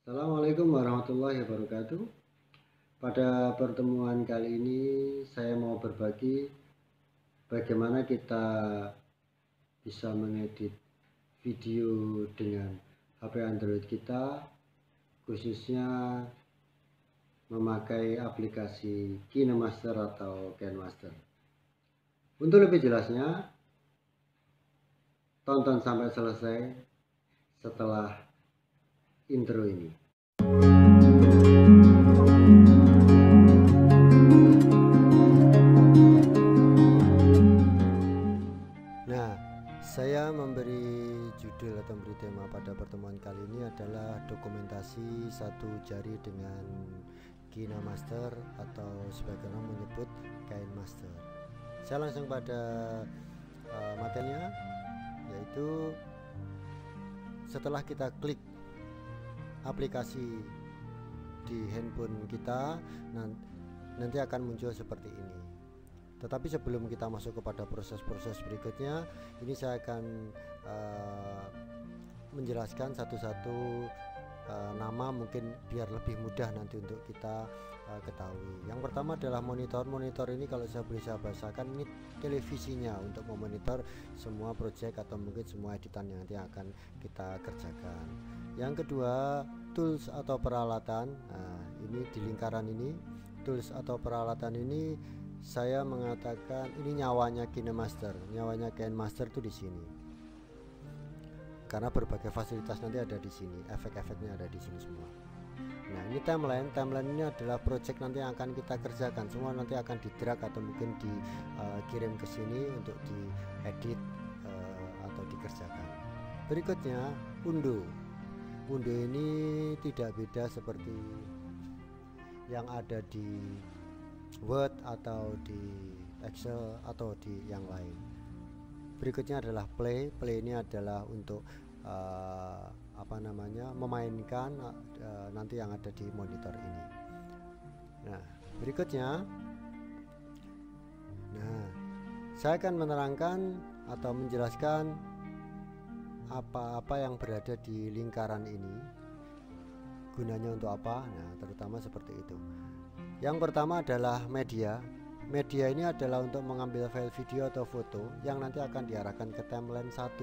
Assalamualaikum warahmatullahi wabarakatuh. Pada pertemuan kali ini saya mau berbagi bagaimana kita bisa mengedit video dengan HP Android kita, khususnya memakai aplikasi KineMaster atau KineMaster. Untuk lebih jelasnya, tonton sampai selesai setelah intro ini. Nah, saya memberi judul atau memberi tema pada pertemuan kali ini adalah dokumentasi satu jari dengan KineMaster atau sebagian orang menyebut KineMaster. Saya langsung pada materinya, yaitu setelah kita klik aplikasi di handphone kita, nanti akan muncul seperti ini. Tetapi sebelum kita masuk kepada proses-proses berikutnya, ini saya akan menjelaskan satu-satu nama, mungkin biar lebih mudah nanti untuk kita ketahui. Yang pertama adalah monitor. Monitor ini kalau saya boleh saya bahasakan, ini televisinya untuk memonitor semua project atau mungkin semua editan yang nanti akan kita kerjakan. Yang kedua, tools atau peralatan. Nah, ini di lingkaran ini, tools atau peralatan ini saya mengatakan ini nyawanya KineMaster. Nyawanya KineMaster itu di sini. Karena berbagai fasilitas nanti ada di sini, efek-efeknya ada di sini semua. Nah, ini timeline. Timeline ini adalah project nanti yang akan kita kerjakan. Semua nanti akan di-drag atau mungkin dikirim ke sini untuk diedit atau dikerjakan. Berikutnya, undo. Undo ini tidak beda seperti yang ada di Word atau di Excel atau di yang lain. Berikutnya adalah play. Play ini adalah untuk memainkan nanti yang ada di monitor ini. Nah, berikutnya, saya akan menerangkan atau menjelaskan apa-apa yang berada di lingkaran ini, gunanya untuk apa. Nah, terutama seperti itu. Yang pertama adalah media. Media ini adalah untuk mengambil file video atau foto yang nanti akan diarahkan ke timeline 1.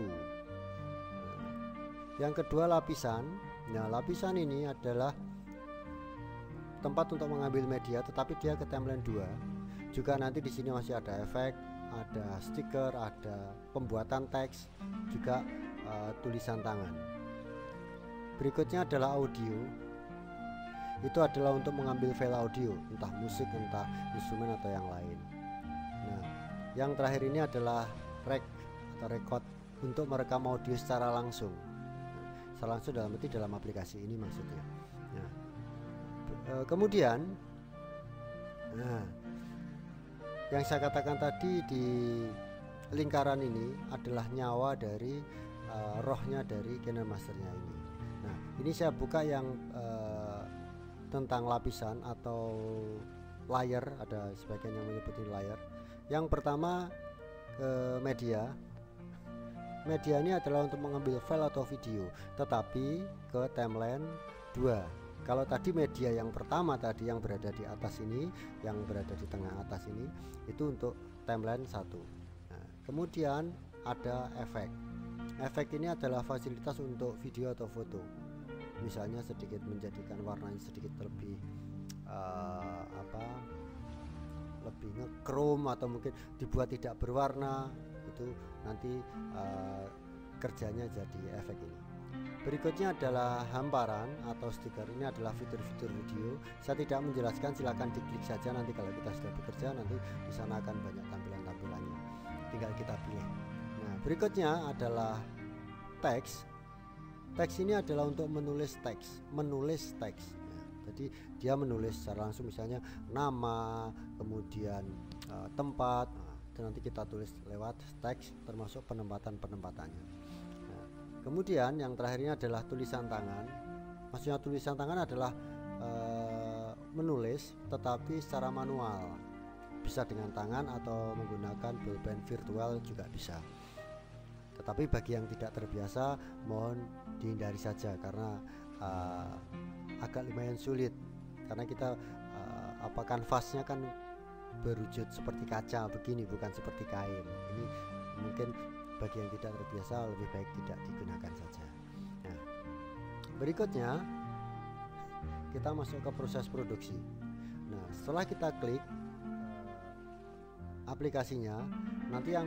Yang kedua, lapisan. Nah, lapisan ini adalah tempat untuk mengambil media, tetapi dia ke timeline 2. Juga nanti di sini masih ada efek, ada stiker, ada pembuatan teks, juga tulisan tangan. Berikutnya adalah audio. Itu adalah untuk mengambil file audio, entah musik, entah instrumen atau yang lain. Nah, yang terakhir ini adalah rec atau record, untuk merekam audio secara langsung. Secara langsung dalam arti dalam aplikasi ini maksudnya. Nah, kemudian, yang saya katakan tadi di lingkaran ini adalah nyawa dari rohnya dari KineMasternya ini. Nah, ini saya buka yang tentang lapisan atau layer, ada sebagian yang menyebut ini layer. Yang pertama, media. Media ini adalah untuk mengambil file atau video, tetapi ke timeline 2. Kalau tadi media yang pertama tadi yang berada di atas ini, yang berada di tengah atas ini, itu untuk timeline 1. Nah, kemudian ada efek. Efek ini adalah fasilitas untuk video atau foto. Misalnya sedikit menjadikan warnanya sedikit lebih lebih nge-chrome atau mungkin dibuat tidak berwarna, itu nanti kerjanya jadi efek ini. Berikutnya adalah hamparan atau stiker. Ini adalah fitur-fitur video. Saya tidak menjelaskan, silahkan diklik saja nanti kalau kita sudah bekerja, nanti di sana akan banyak tampilan-tampilannya, tinggal kita pilih. Nah, berikutnya adalah teks. Teks ini adalah untuk menulis teks. Nah, jadi dia menulis secara langsung, misalnya nama, kemudian tempat. Nah, itu nanti kita tulis lewat teks, termasuk penempatannya. Nah, kemudian yang terakhir ini adalah tulisan tangan. Maksudnya tulisan tangan adalah menulis tetapi secara manual, bisa dengan tangan atau menggunakan pulpen virtual juga bisa. Tetapi bagi yang tidak terbiasa, mohon dihindari saja, karena agak lumayan sulit karena kita kanvasnya kan berwujud seperti kaca begini, bukan seperti kain. Ini mungkin bagi yang tidak terbiasa lebih baik tidak digunakan saja. Nah, berikutnya kita masuk ke proses produksi. Nah, setelah kita klik aplikasinya, nanti yang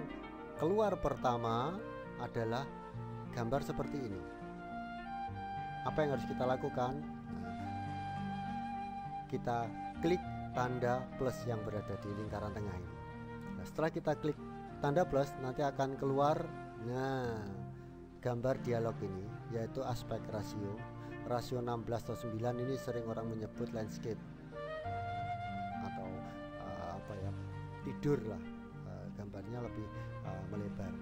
keluar pertama adalah gambar seperti ini. Apa yang harus kita lakukan? Kita klik tanda plus yang berada di lingkaran tengah ini. Nah, setelah kita klik tanda plus, nanti akan keluar gambar dialog ini, yaitu aspek rasio 16 atau 9. Ini sering orang menyebut landscape atau tidur lah, gambarnya lebih melebar.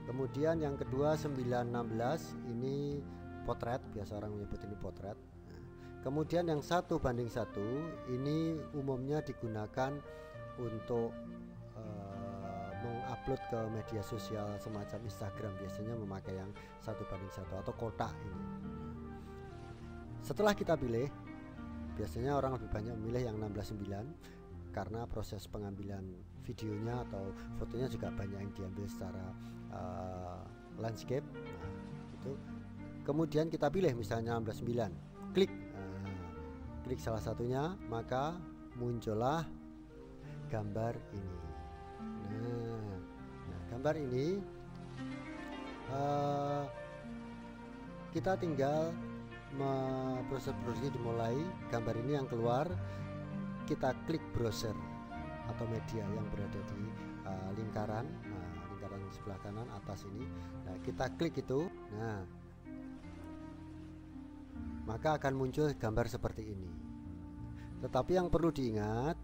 Kemudian yang kedua 9:16, ini potret, biasa orang menyebut ini potret. Kemudian yang 1:1 ini umumnya digunakan untuk mengupload ke media sosial semacam Instagram, biasanya memakai yang 1:1 atau kotak ini. Setelah kita pilih, biasanya orang lebih banyak memilih yang 16:9 karena proses pengambilan videonya atau fotonya juga banyak yang diambil secara landscape. Nah, itu kemudian kita pilih misalnya 16:9, klik salah satunya, maka muncullah gambar ini. Nah, gambar ini kita tinggal proses produksi dimulai. Gambar ini yang keluar, kita klik browser atau media yang berada di lingkaran sebelah kanan atas ini. Nah, kita klik itu, maka akan muncul gambar seperti ini. Tetapi yang perlu diingat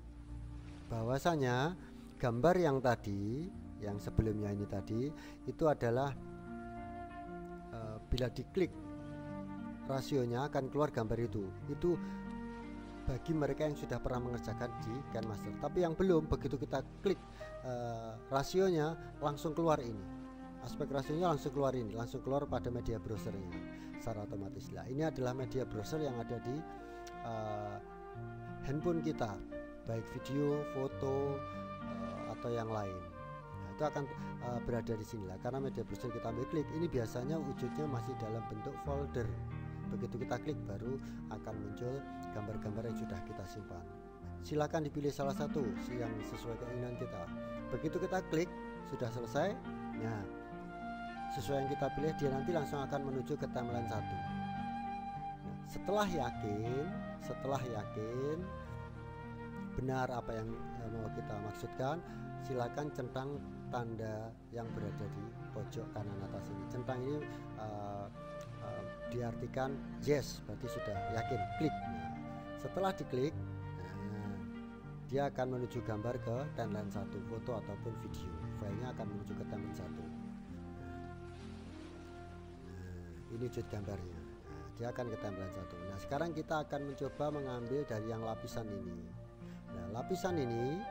bahwasanya gambar yang tadi, yang sebelumnya ini tadi, itu adalah bila diklik rasionya akan keluar gambar itu. Itu bagi mereka yang sudah pernah mengerjakan di KineMaster. Tapi yang belum, begitu kita klik rasionya langsung keluar ini. Aspek rasionya langsung keluar ini, langsung keluar pada media browsernya secara otomatis. Nah, ini adalah media browser yang ada di handphone kita, baik video, foto, atau yang lain. Nah, itu akan berada di sini lah. Karena media browser kita ambil klik, ini biasanya wujudnya masih dalam bentuk folder. Begitu kita klik baru akan muncul gambar-gambar yang sudah kita simpan. Silakan dipilih salah satu yang sesuai keinginan kita. Begitu kita klik sudah selesai. Nah, sesuai yang kita pilih, dia nanti langsung akan menuju ke timeline 1. Nah, setelah yakin benar apa yang mau kita maksudkan, silakan centang tanda yang berada di pojok kanan atas ini. Centang ini diartikan yes, berarti sudah yakin, klik. Nah, setelah diklik, dia akan menuju gambar ke timeline 1, foto ataupun video. Filenya akan menuju ke timeline 1. Ini wujud gambarnya. Nah, dia akan ke timeline 1. Nah, sekarang kita akan mencoba mengambil dari yang lapisan ini. Nah, lapisan ini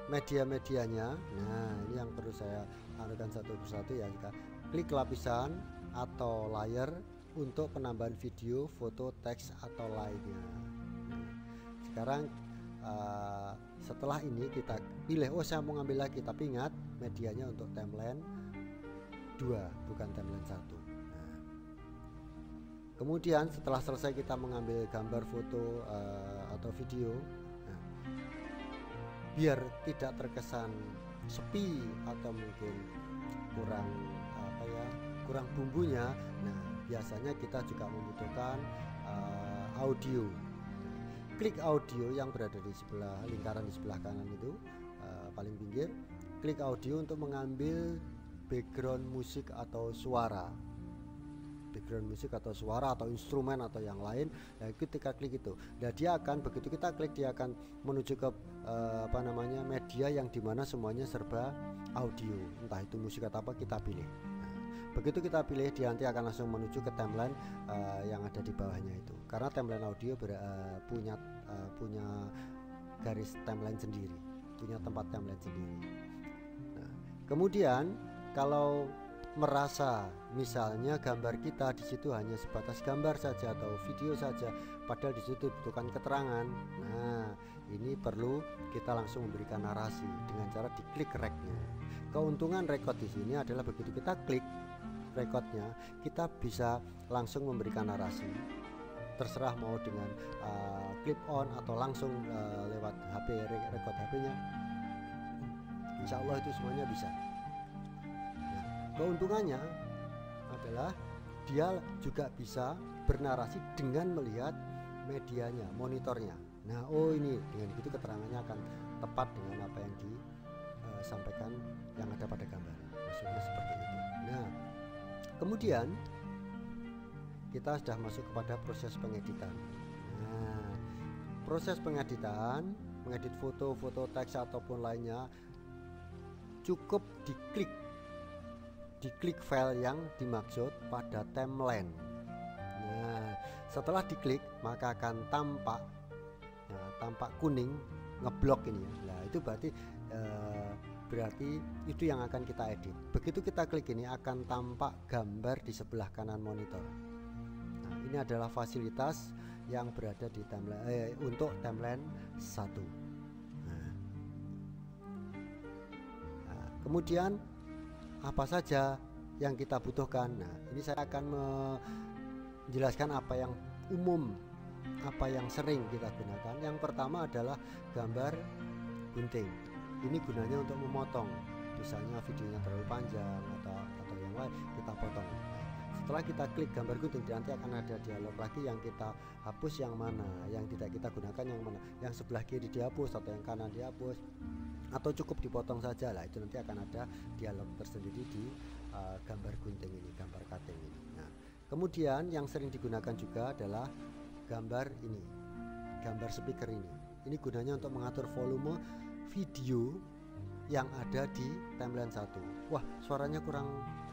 media-medianya. Nah, ini yang perlu saya anukan satu persatu ya. Kita klik lapisan atau layer untuk penambahan video, foto, teks atau lainnya. Nah, sekarang setelah ini kita pilih, saya mau ngambil lagi, tapi ingat medianya untuk timeline 2 bukan timeline 1. Nah, kemudian setelah selesai kita mengambil gambar, foto atau video, biar tidak terkesan sepi atau mungkin kurang bumbunya, nah biasanya kita juga membutuhkan audio. Klik audio yang berada di sebelah lingkaran di sebelah kanan itu, paling pinggir. Klik audio untuk mengambil background musik atau suara, atau instrumen atau yang lain. Nah, ketika klik itu, nah dia akan, begitu kita klik, dia akan menuju ke media yang dimana semuanya serba audio, entah itu musik atau apa kita pilih. Nah, begitu kita pilih, dia nanti akan langsung menuju ke timeline yang ada di bawahnya itu, karena timeline audio punya garis timeline sendiri, punya tempat timeline sendiri. Nah, kemudian kalau merasa misalnya gambar kita di situ hanya sebatas gambar saja atau video saja, padahal di situ dibutuhkan keterangan. Nah, ini perlu kita langsung memberikan narasi dengan cara diklik recordnya. Keuntungan record di sini adalah begitu kita klik recordnya, kita bisa langsung memberikan narasi. Terserah mau dengan clip on atau langsung lewat HP, record HP-nya. Insya Allah itu semuanya bisa. Nah, keuntungannya adalah dia juga bisa bernarasi dengan melihat medianya, monitornya. Nah, oh ini dengan begitu keterangannya akan tepat dengan apa yang disampaikan yang ada pada gambar. Maksudnya seperti itu. Nah, kemudian kita sudah masuk kepada proses pengeditan. Nah, proses pengeditan, mengedit foto, teks ataupun lainnya, cukup diklik file yang dimaksud pada timeline. Nah, setelah diklik maka akan tampak kuning ngeblok ini ya. Nah, itu berarti itu yang akan kita edit. Begitu kita klik ini akan tampak gambar di sebelah kanan monitor. Nah, ini adalah fasilitas yang berada di timeline untuk timeline 1. Kemudian apa saja yang kita butuhkan. Nah, ini saya akan menjelaskan apa yang umum, apa yang sering kita gunakan. Yang pertama adalah gambar gunting. Ini gunanya untuk memotong, misalnya videonya terlalu panjang atau yang lain, kita potong. Setelah kita klik gambar gunting, nanti akan ada dialog lagi yang kita hapus yang mana, yang tidak kita gunakan yang mana, yang sebelah kiri dihapus atau yang kanan dihapus, atau cukup dipotong saja. Lah itu nanti akan ada dialog tersendiri di gambar gunting ini, gambar cutting ini. Nah, kemudian yang sering digunakan juga adalah gambar ini, gambar speaker ini. Ini gunanya untuk mengatur volume video yang ada di timeline 1. Wah, suaranya kurang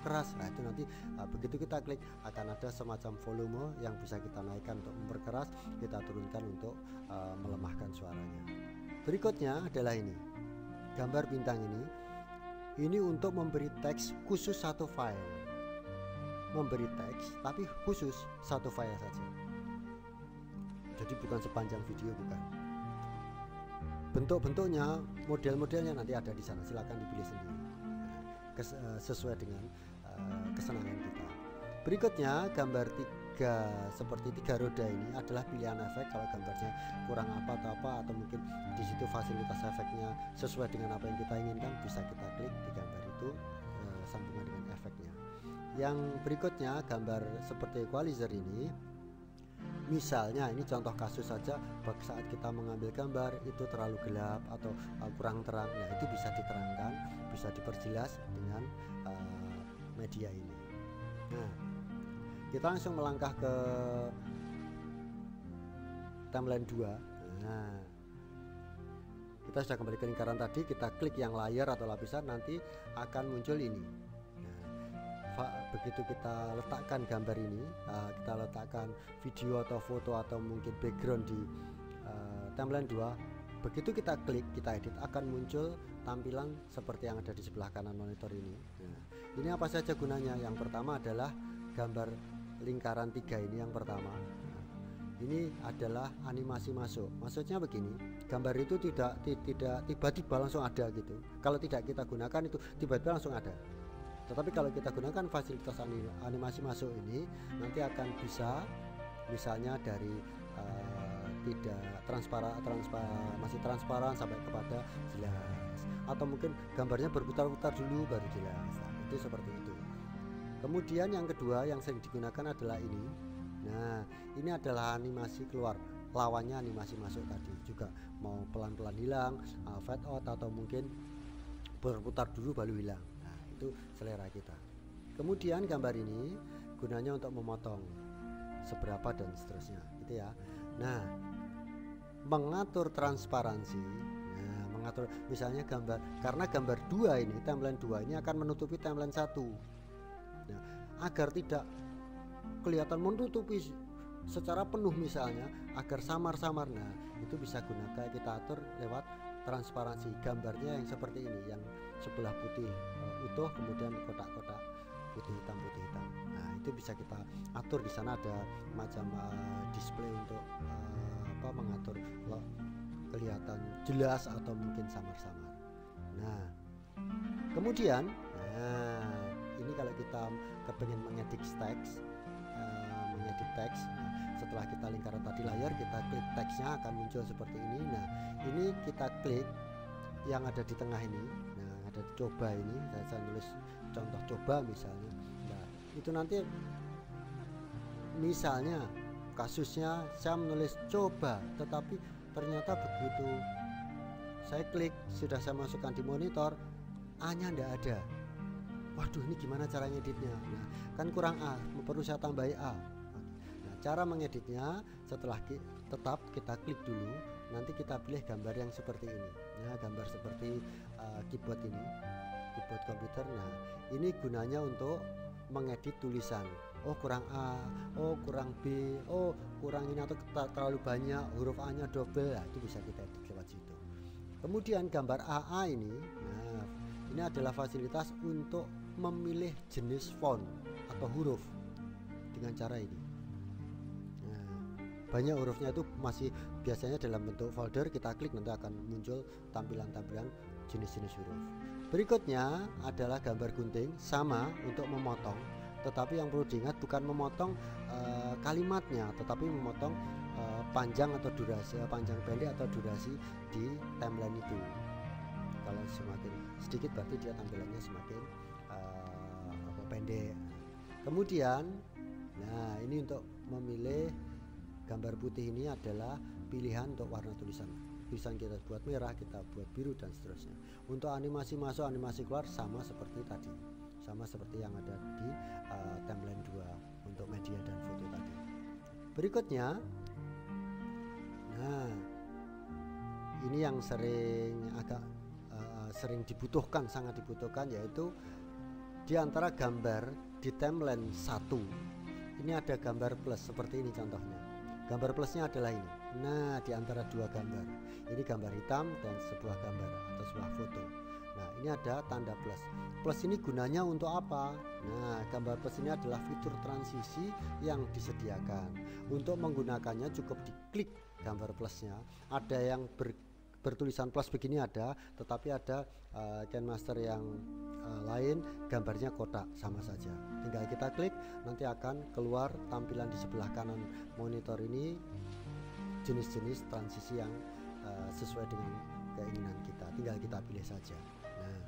keras. Nah, itu nanti begitu kita klik akan ada semacam volume yang bisa kita naikkan untuk memperkeras, kita turunkan untuk melemahkan suaranya. Berikutnya adalah ini, gambar bintang ini untuk memberi teks khusus satu file, memberi teks tapi khusus satu file saja, jadi bukan sepanjang video, bukan. Bentuk-bentuknya, model-modelnya nanti ada di sana, silakan dipilih sendiri sesuai dengan kesenangan kita. Berikutnya gambar seperti tiga roda ini adalah pilihan efek. Kalau gambarnya kurang apa atau mungkin di situ fasilitas efeknya sesuai dengan apa yang kita inginkan, bisa kita klik di gambar itu sambungan dengan efeknya. Yang berikutnya gambar seperti equalizer ini, misalnya ini contoh kasus saja, saat kita mengambil gambar itu terlalu gelap atau kurang terang, nah itu bisa diterangkan, bisa diperjelas dengan media ini. Nah, kita langsung melangkah ke timeline 2. Nah, kita sudah kembali ke lingkaran tadi, kita klik yang layer atau lapisan, nanti akan muncul ini. Nah, begitu kita letakkan gambar ini, kita letakkan video atau foto atau mungkin background di timeline 2, begitu kita klik, kita edit, akan muncul tampilan seperti yang ada di sebelah kanan monitor ini. Nah, ini apa saja gunanya? Yang pertama adalah gambar lingkaran 3 ini yang pertama. Nah, ini adalah animasi masuk. Maksudnya begini, gambar itu tidak tiba-tiba langsung ada gitu. Kalau tidak kita gunakan itu tiba-tiba langsung ada. Tetapi kalau kita gunakan fasilitas animasi masuk ini, nanti akan bisa misalnya dari tidak masih transparan sampai kepada jelas, atau mungkin gambarnya berputar-putar dulu baru jelas. Nah, itu seperti itu. Kemudian yang kedua yang sering digunakan adalah ini. Nah, ini adalah animasi keluar, lawannya animasi masuk tadi. Juga mau pelan-pelan hilang, fade out, atau mungkin berputar dulu baru hilang. Nah, itu selera kita. Kemudian gambar ini gunanya untuk memotong seberapa dan seterusnya, gitu ya. Nah, mengatur transparansi. Nah, mengatur misalnya gambar, karena gambar 2 ini, timeline 2 ini akan menutupi timeline 1. Nah, agar tidak kelihatan menutupi secara penuh misalnya, agar samar-samar, nah itu bisa gunakan kita atur lewat transparansi. Gambarnya yang seperti ini, yang sebelah putih utuh, kemudian kotak-kotak putih hitam. Nah, itu bisa kita atur. Di sana ada macam display untuk mengatur kelihatan jelas atau mungkin samar-samar. Nah, kemudian ini kalau kita kepengen mengedit teks, setelah kita lingkaran tadi layar, kita klik, teksnya akan muncul seperti ini. Nah, ini kita klik yang ada di tengah ini. Nah, ada coba ini, saya nulis contoh coba misalnya. Nah, itu nanti misalnya kasusnya saya menulis coba, tetapi ternyata begitu saya klik, sudah saya masukkan di monitor, A-nya tidak ada. Waduh, ini gimana cara ngeditnya? Nah, kan kurang A, perlu saya tambahi A. Nah, cara mengeditnya setelah tetap kita klik dulu, nanti kita pilih gambar yang seperti ini. Nah, gambar seperti keyboard ini, keyboard komputer. Nah, ini gunanya untuk mengedit tulisan. Oh, kurang A, oh kurang B, oh kurang ini atau terlalu banyak, huruf A-nya double. Nah, itu bisa kita edit lewat situ. Kemudian gambar AA ini, nah ini adalah fasilitas untuk memilih jenis font atau huruf dengan cara ini. Nah, banyak hurufnya itu masih biasanya dalam bentuk folder, kita klik nanti akan muncul tampilan-tampilan jenis-jenis huruf. Berikutnya adalah gambar gunting, sama untuk memotong, tetapi yang perlu diingat bukan memotong kalimatnya, tetapi memotong panjang atau durasi, panjang pendek atau durasi di timeline itu. Kalau semakin sedikit berarti dia tampilannya semakin pendek. Kemudian, nah ini untuk memilih gambar putih ini adalah pilihan untuk warna tulisan. Tulisan kita buat merah, kita buat biru dan seterusnya. Untuk animasi masuk, animasi keluar sama seperti tadi, sama seperti yang ada di timeline 2 untuk media dan foto tadi. Berikutnya, nah ini yang sering dibutuhkan, sangat dibutuhkan, yaitu di antara gambar di timeline 1 ini ada gambar plus seperti ini contohnya. Gambar plusnya adalah ini. Nah, di antara dua gambar, ini gambar hitam dan sebuah gambar atau sebuah foto. Nah, ini ada tanda plus. Plus ini gunanya untuk apa? Nah, gambar plus ini adalah fitur transisi yang disediakan. Untuk menggunakannya cukup diklik gambar plusnya. Ada yang bertulisan plus begini ada, tetapi ada KineMaster yang lain gambarnya kotak, sama saja. Tinggal kita klik, nanti akan keluar tampilan di sebelah kanan monitor ini jenis-jenis transisi yang sesuai dengan keinginan kita. Tinggal kita pilih saja. Nah,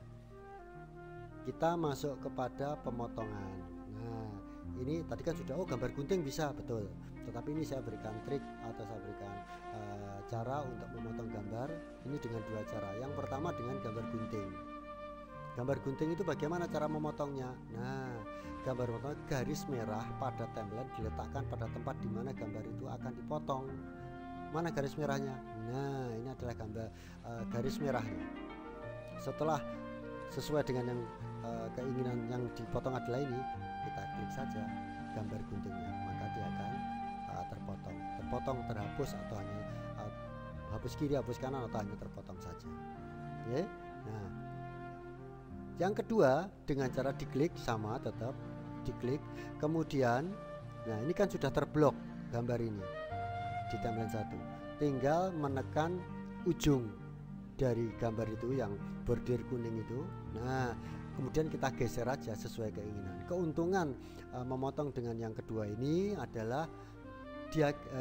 kita masuk kepada pemotongan. Nah, ini tadi kan sudah, oh gambar gunting bisa, betul. Tetapi ini saya berikan trik atau saya berikan cara untuk memotong gambar ini dengan dua cara. Yang pertama dengan gambar gunting. Gambar gunting itu bagaimana cara memotongnya? Nah, gambar potong garis merah pada timeline diletakkan pada tempat di mana gambar itu akan dipotong. Mana garis merahnya? Nah, ini adalah gambar garis merahnya. Setelah sesuai dengan yang keinginan yang dipotong adalah ini, kita klik saja gambar guntingnya, maka dia akan terpotong, terhapus, atau hanya hapus kiri, hapus kanan, atau hanya terpotong saja. Oke. Nah, yang kedua dengan cara diklik, sama tetap diklik. Kemudian, nah ini kan sudah terblok gambar ini di timeline 1. Tinggal menekan ujung dari gambar itu yang bordir kuning itu. Nah, kemudian kita geser aja sesuai keinginan. Keuntungan memotong dengan yang kedua ini adalah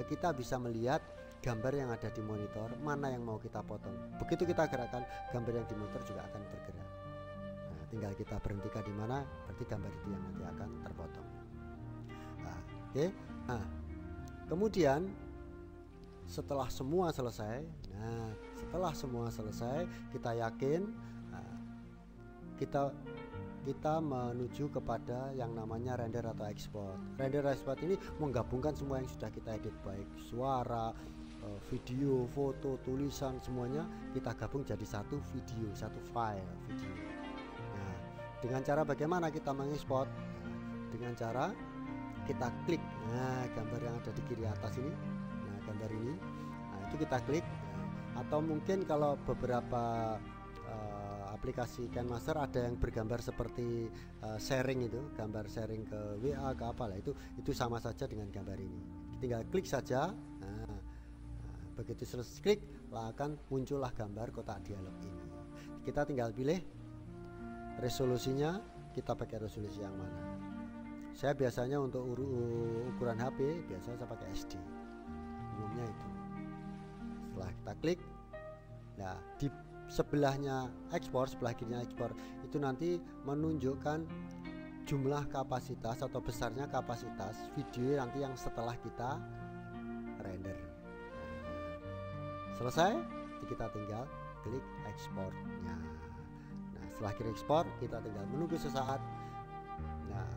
kita bisa melihat gambar yang ada di monitor, mana yang mau kita potong. Begitu kita gerakkan, gambar yang di monitor juga akan bergerak. Nah, tinggal kita berhentikan di mana, berarti gambar itu yang nanti akan terpotong. Nah, oke. Nah, kemudian setelah semua selesai, kita yakin kita menuju kepada yang namanya render atau export. Render export ini menggabungkan semua yang sudah kita edit, baik suara, video, foto, tulisan, semuanya kita gabung jadi satu video, satu file video. Nah, dengan cara bagaimana kita mengekspor? Dengan cara kita klik, nah gambar yang ada di kiri atas ini, nah gambar ini, nah itu kita klik. Atau mungkin kalau beberapa aplikasi KineMaster ada yang bergambar seperti sharing, itu gambar sharing ke WA ke apa lah, itu sama saja dengan gambar ini. Tinggal klik saja. Nah, begitu selesai klik lah akan muncullah gambar kotak dialog ini. Kita tinggal pilih resolusinya, kita pakai resolusi yang mana. Saya biasanya untuk ukuran HP biasa saya pakai SD, umumnya itu. Setelah kita klik, nah di sebelahnya ekspor, sebelah kirinya ekspor itu nanti menunjukkan jumlah kapasitas atau besarnya kapasitas video nanti yang setelah kita render. Selesai, kita tinggal klik ekspornya. Nah, setelah klik ekspor, kita tinggal menunggu sesaat. Nah,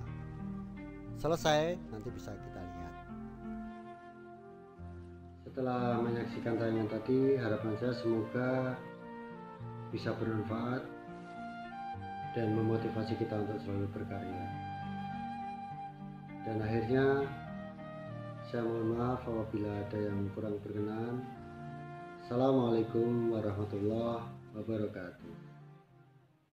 selesai, nanti bisa kita lihat. Setelah menyaksikan tayangan tadi, harapan saya semoga bisa bermanfaat dan memotivasi kita untuk selalu berkarya. Dan akhirnya saya mohon maaf apabila ada yang kurang berkenan. Assalamualaikum warahmatullahi wabarakatuh.